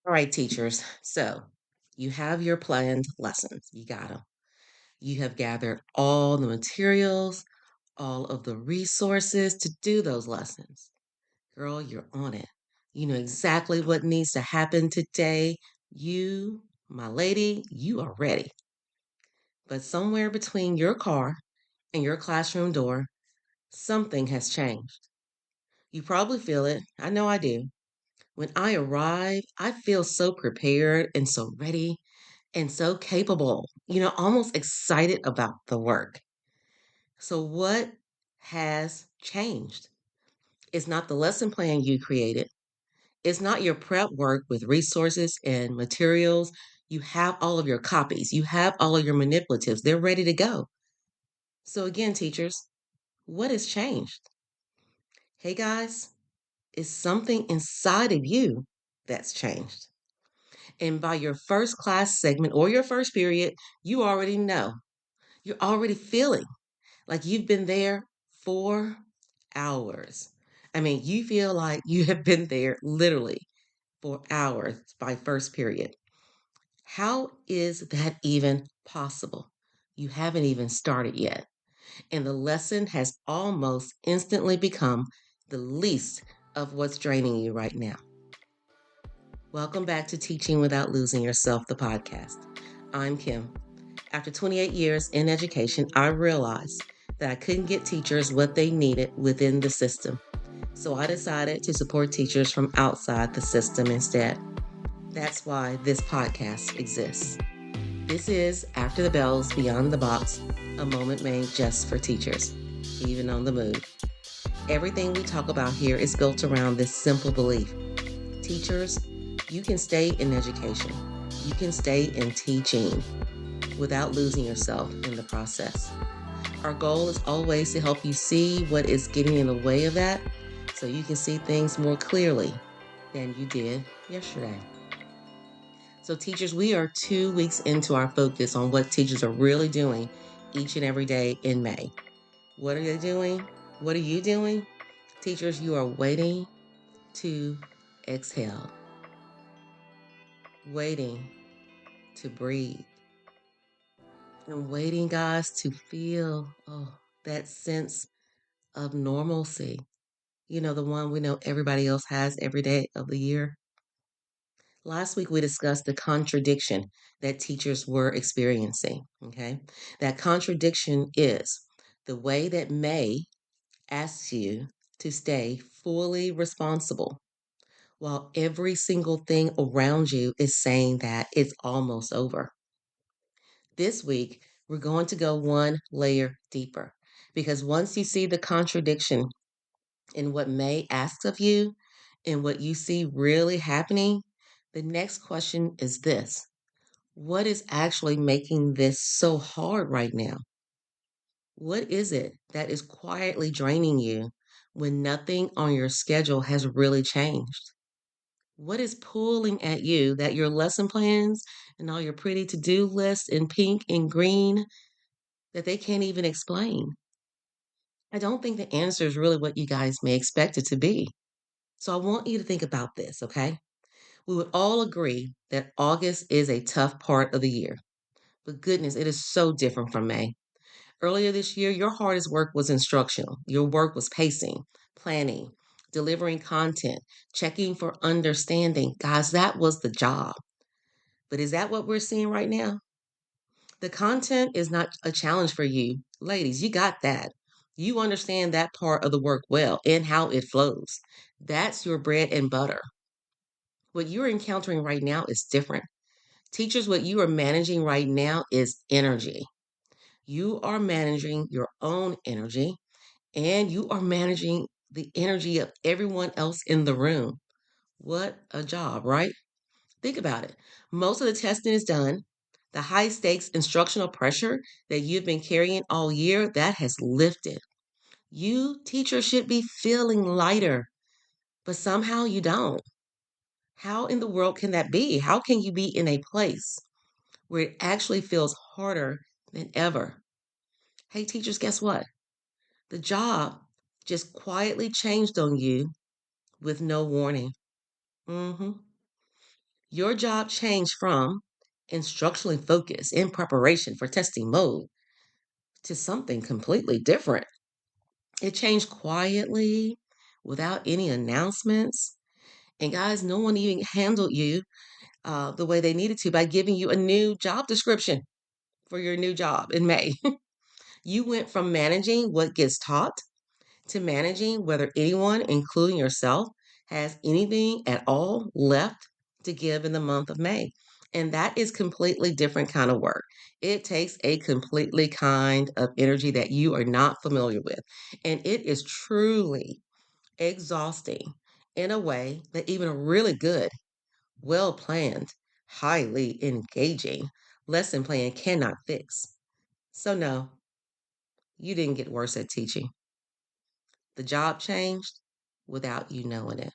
All right, teachers. So you have your planned lessons. You got them. You have gathered all the materials, all of the resources to do those lessons. Girl, you're on it. You know exactly what needs to happen today. You, my lady, you are ready. But somewhere between your car and your classroom door, something has changed. You probably feel it. I know I do. When I arrive, I feel so prepared and so ready and so capable, almost excited about the work. So, what has changed? It's not the lesson plan you created, it's not your prep work with resources and materials. You have all of your copies, you have all of your manipulatives, they're ready to go. So, again, teachers, what has changed? Hey, guys, it's something inside of you that's changed. And by your first class segment or your first period, you already know. You're already feeling like you've been there 4 hours. I mean, you feel like you have been there literally for hours by first period. How is that even possible? You haven't even started yet. And the lesson has almost instantly become the least of what's draining you right now. Welcome back to Teaching Without Losing Yourself, the podcast. I'm Kim. After 28 years in education, I realized that I couldn't get teachers what they needed within the system. So I decided to support teachers from outside the system instead. That's why this podcast exists. This is After the Bells Beyond the Box, a moment made just for teachers, even on the move. Everything we talk about here is built around this simple belief. Teachers, you can stay in education. You can stay in teaching without losing yourself in the process. Our goal is always to help you see what is getting in the way of that so you can see things more clearly than you did yesterday. So, teachers, we are 2 weeks into our focus on what teachers are really doing each and every day in May. What are they doing? What are you doing? Teachers, you are waiting to exhale, waiting to breathe, and waiting, guys, to feel that sense of normalcy. The one we know everybody else has every day of the year. Last week, we discussed the contradiction that teachers were experiencing. Okay. That contradiction is the way that May asks you to stay fully responsible while every single thing around you is saying that it's almost over. This week, we're going to go one layer deeper because once you see the contradiction in what May asks of you and what you see really happening, the next question is this: what is actually making this so hard right now? What is it that is quietly draining you when nothing on your schedule has really changed? What is pulling at you that your lesson plans and all your pretty to do lists in pink and green that they can't even explain? I don't think the answer is really what you guys may expect it to be. So I want you to think about this, okay? We would all agree that August is a tough part of the year, but goodness, it is so different from May. Earlier this year, your hardest work was instructional. Your work was pacing, planning, delivering content, checking for understanding. Guys, that was the job. But is that what we're seeing right now? The content is not a challenge for you. Ladies, you got that. You understand that part of the work well and how it flows. That's your bread and butter. What you're encountering right now is different. Teachers, what you are managing right now is energy. You are managing your own energy and you are managing the energy of everyone else in the room. What a job, right? Think about it. Most of the testing is done. The high stakes instructional pressure that you've been carrying all year, that has lifted. You, teachers, should be feeling lighter, but somehow you don't. How in the world can that be? How can you be in a place where it actually feels harder than ever? Hey, teachers, guess what? The job just quietly changed on you with no warning. hmm Your job changed from instructionally focused in preparation for testing mode to something completely different. It changed quietly without any announcements. And guys, no one even handled you the way they needed to by giving you a new job description for your new job in May. You went from managing what gets taught to managing whether anyone, including yourself, has anything at all left to give in the month of May. And that is completely different kind of work. It takes a completely kind of energy that you are not familiar with. And it is truly exhausting in a way that even a really good, well planned, highly engaging lesson plan cannot fix. So, no, you didn't get worse at teaching. The job changed without you knowing it.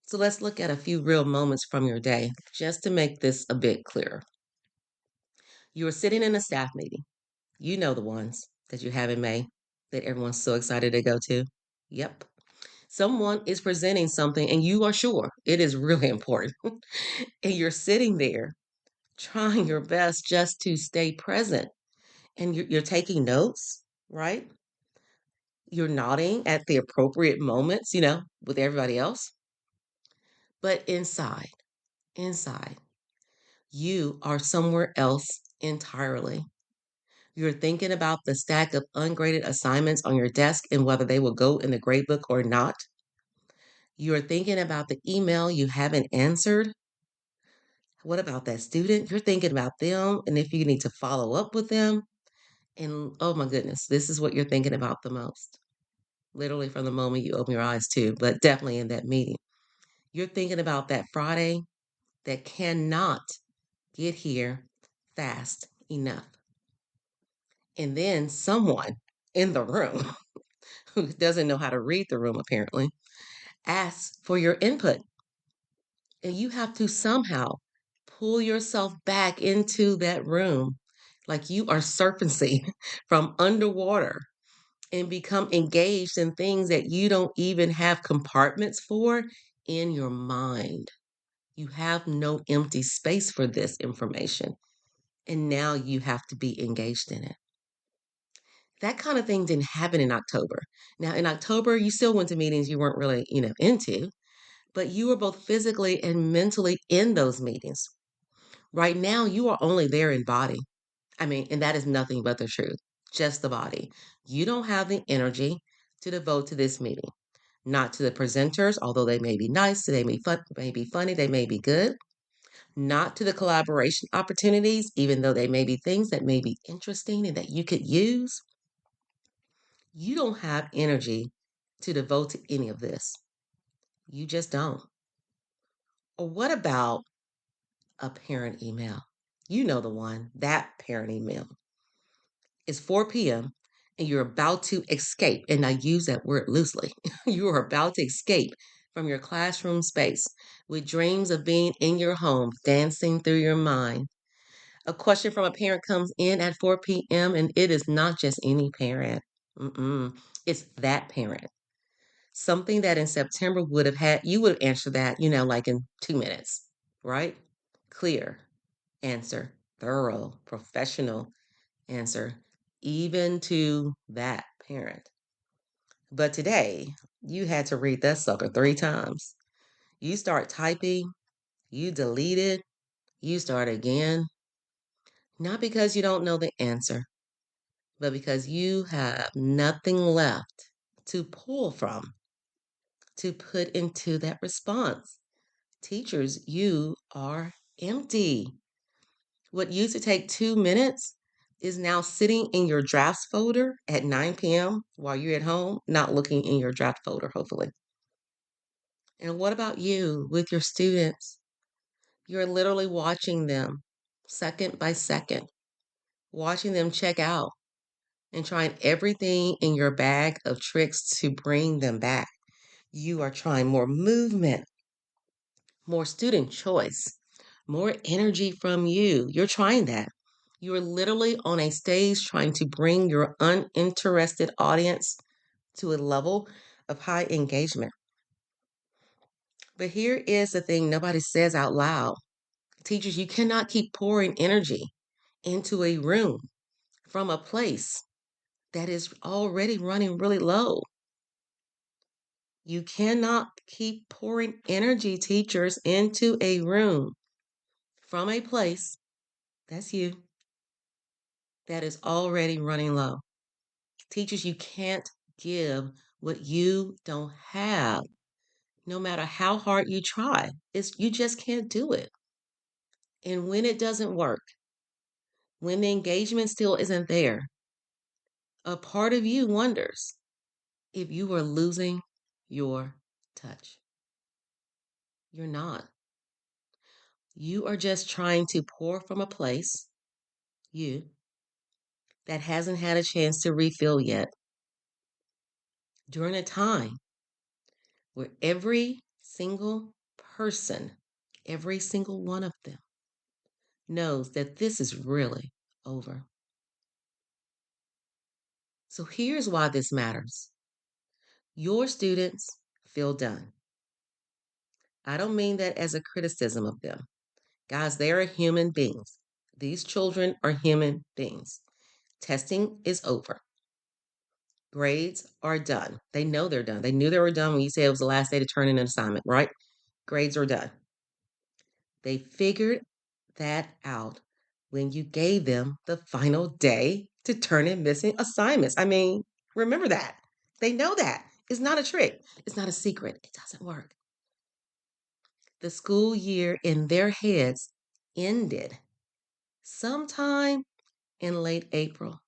So let's look at a few real moments from your day just to make this a bit clearer. You were sitting in a staff meeting. You know the ones that you have in May that everyone's so excited to go to. Yep. Someone is presenting something and you are sure it is really important. And you're sitting there trying your best just to stay present. And you're taking notes, right? You're nodding at the appropriate moments, with everybody else. But inside, you are somewhere else entirely. You're thinking about the stack of ungraded assignments on your desk and whether they will go in the gradebook or not. You're thinking about the email you haven't answered. What about that student? You're thinking about them and if you need to follow up with them. And oh my goodness, this is what you're thinking about the most. Literally from the moment you open your eyes, too, but definitely in that meeting. You're thinking about that Friday that cannot get here fast enough. And then someone in the room who doesn't know how to read the room apparently asks for your input. And you have to somehow pull yourself back into that room like you are surfacing from underwater and become engaged in things that you don't even have compartments for in your mind. You have no empty space for this information. And now you have to be engaged in it. That kind of thing didn't happen in October. Now, in October, you still went to meetings you weren't really, into, but you were both physically and mentally in those meetings. Right now, you are only there in body. I mean, and that is nothing but the truth, just the body. You don't have the energy to devote to this meeting, not to the presenters, although they may be nice, they may be funny, they may be good, not to the collaboration opportunities, even though they may be things that may be interesting and that you could use. You don't have energy to devote to any of this. You just don't. Or what about a parent email? You know the one, that parent email. It's 4 p.m. and you're about to escape. And I use that word loosely. You are about to escape from your classroom space with dreams of being in your home dancing through your mind. A question from a parent comes in at 4 p.m. and it is not just any parent. It's that parent. Something that in September you would have answered that, like in 2 minutes, right? Clear answer, thorough, professional answer, even to that parent. But today, you had to read that sucker 3 times. You start typing, you delete it, you start again, not because you don't know the answer, but because you have nothing left to pull from, to put into that response. Teachers, you are empty. What used to take 2 minutes is now sitting in your drafts folder at 9 p.m. while you're at home, not looking in your draft folder, hopefully. And what about you with your students? You're literally watching them second by second, watching them check out and trying everything in your bag of tricks to bring them back. You are trying more movement, more student choice, more energy from you. You're trying that. You're literally on a stage trying to bring your uninterested audience to a level of high engagement. But here is the thing nobody says out loud. Teachers, you cannot keep pouring energy into a room from a place that is already running really low. You cannot keep pouring energy, teachers, into a room from a place, that's you, that is already running low. Teachers, you can't give what you don't have, no matter how hard you try. You just can't do it. And when it doesn't work, when the engagement still isn't there, a part of you wonders if you are losing your touch. You're not. You are just trying to pour from a place, you, that hasn't had a chance to refill yet during a time where every single person, every single one of them, knows that this is really over. So here's why this matters. Your students feel done. I don't mean that as a criticism of them. Guys, they are human beings. These children are human beings. Testing is over. Grades are done. They know they're done. They knew they were done when you said it was the last day to turn in an assignment, right? Grades are done. They figured that out when you gave them the final day to turn in missing assignments. I mean, remember that. They know that. It's not a trick, it's not a secret. It doesn't work. The school year in their heads ended sometime in late April.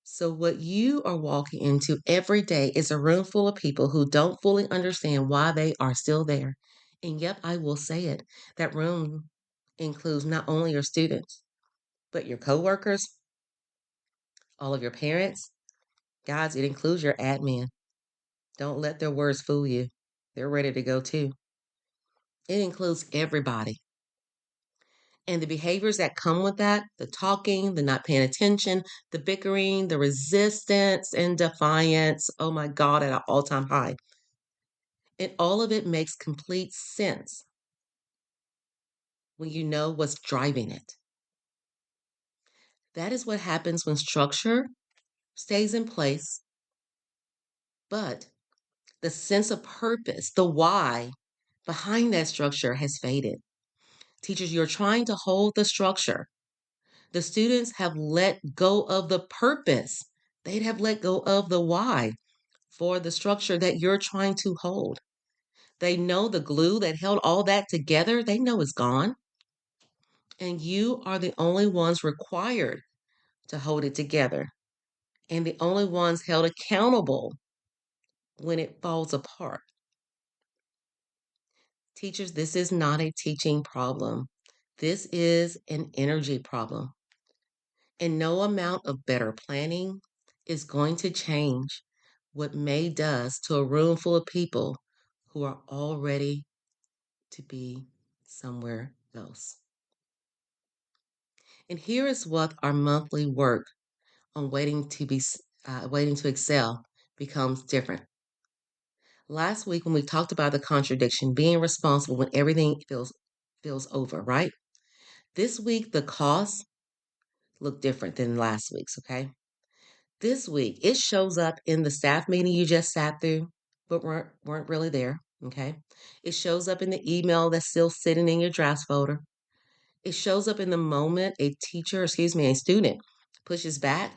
So, what you are walking into every day is a room full of people who don't fully understand why they are still there. And yep, I will say it, that room includes not only your students, but your coworkers, all of your parents. Guys, it includes your admin. Don't let their words fool you. They're ready to go too. It includes everybody. And the behaviors that come with that, the talking, the not paying attention, the bickering, the resistance and defiance, oh my God, at an all time high. And all of it makes complete sense when you know what's driving it. That is what happens when structure stays in place, but the sense of purpose, the why behind that structure has faded. Teachers, you're trying to hold the structure. The students have let go of the purpose. They'd have let go of the why for the structure that you're trying to hold. They know the glue that held all that together, they know it's gone. And you are the only ones required to hold it together and the only ones held accountable when it falls apart. Teachers, this is not a teaching problem. This is an energy problem. And no amount of better planning is going to change what May does to a room full of people who are all ready to be somewhere else. And here is what our monthly work on waiting to excel becomes different. Last week when we talked about the contradiction, being responsible when everything feels over, right? This week the costs look different than last week's, okay? This week it shows up in the staff meeting you just sat through, but weren't really there, okay? It shows up in the email that's still sitting in your drafts folder. It shows up in the moment a student pushes back.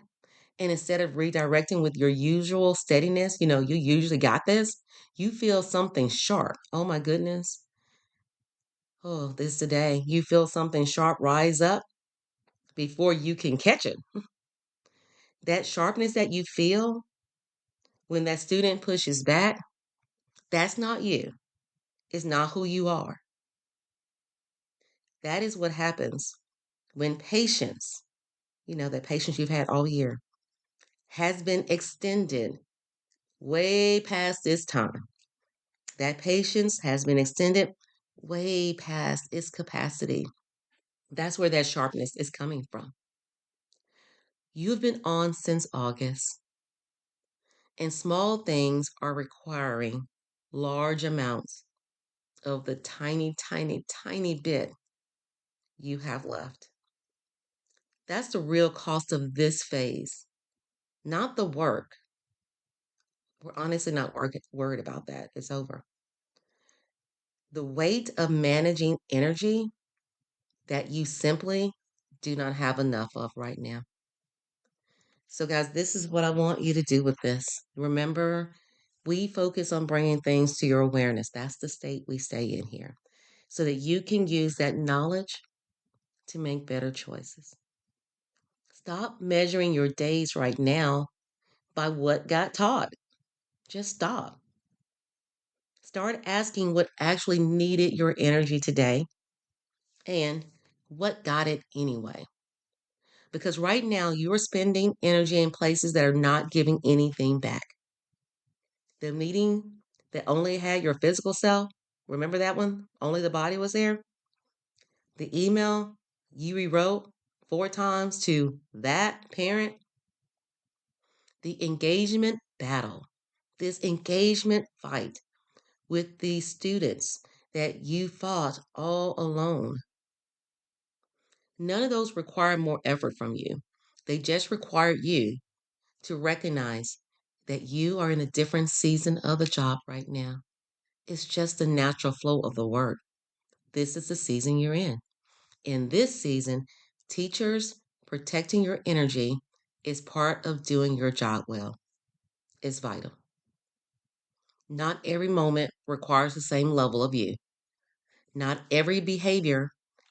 And instead of redirecting with your usual steadiness, you usually got this, you feel something sharp. Oh my goodness. Oh, this today. You feel something sharp rise up before you can catch it. That sharpness that you feel when that student pushes back, that's not you. It's not who you are. That is what happens when patience, that patience you've had all year, has been extended way past this time. That patience has been extended way past its capacity. That's where that sharpness is coming from. You've been on since August, and small things are requiring large amounts of the tiny, tiny, tiny bit you have left. That's the real cost of this phase, not the work. We're honestly not worried about that. It's over. The weight of managing energy that you simply do not have enough of right now. So, guys, this is what I want you to do with this. Remember, we focus on bringing things to your awareness. That's the state we stay in here, so that you can use that knowledge to make better choices. Stop measuring your days right now by what got taught. Just stop. Start asking what actually needed your energy today and what got it anyway. Because right now you are spending energy in places that are not giving anything back. The meeting that only had your physical self, remember that one? Only the body was there? The email you rewrote 4 times to that parent, the engagement battle, this engagement fight with these students that you fought all alone. None of those require more effort from you. They just require you to recognize that you are in a different season of the job right now. It's just the natural flow of the work. This is the season you're in. In this season, teachers protecting your energy is part of doing your job well. It's vital. Not every moment requires the same level of you. Not every behavior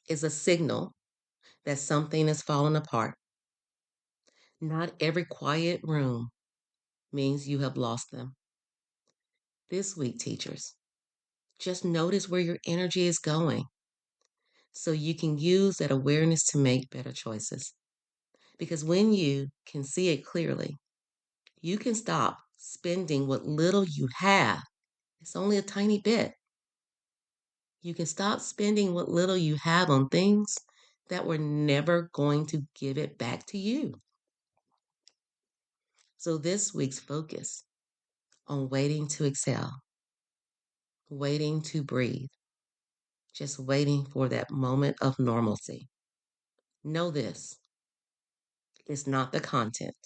is a signal that something is falling apart. Not every quiet room means you have lost them. This week, teachers, just notice where your energy is going so you can use that awareness to make better choices. Because when you can see it clearly, you can stop spending what little you have. It's only a tiny bit. You can stop spending what little you have on things that were never going to give it back to you. So this week's focus on waiting to exhale, waiting to breathe, just waiting for that moment of normalcy. Know this, it's not the content,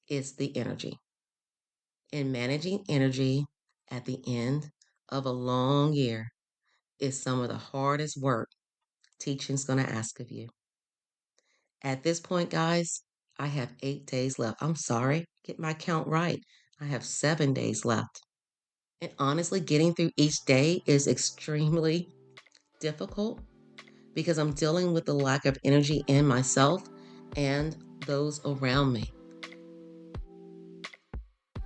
it's the energy. And managing energy at the end of a long year is some of the hardest work teaching's going to ask of you. At this point, guys, I have 8 days left. I'm sorry, get my count right. I have 7 days left. And honestly, getting through each day is extremely difficult because I'm dealing with the lack of energy in myself and those around me.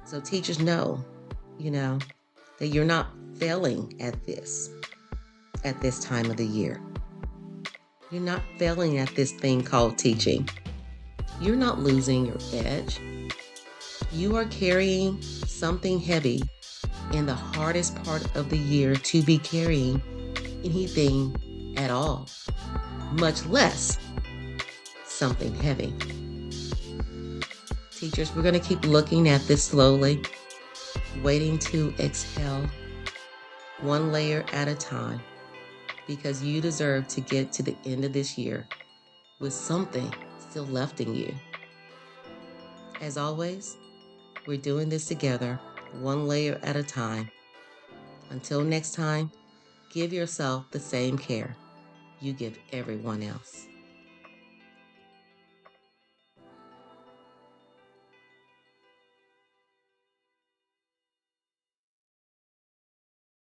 So teachers know, that you're not failing at this time of the year. You're not failing at this thing called teaching. You're not losing your edge. You are carrying something heavy in the hardest part of the year to be carrying anything at all, much less something heavy. Teachers, we're going to keep looking at this slowly, waiting to exhale one layer at a time, because you deserve to get to the end of this year with something still left in you. As always, we're doing this together, one layer at a time. Until next time, give yourself the same care you give everyone else.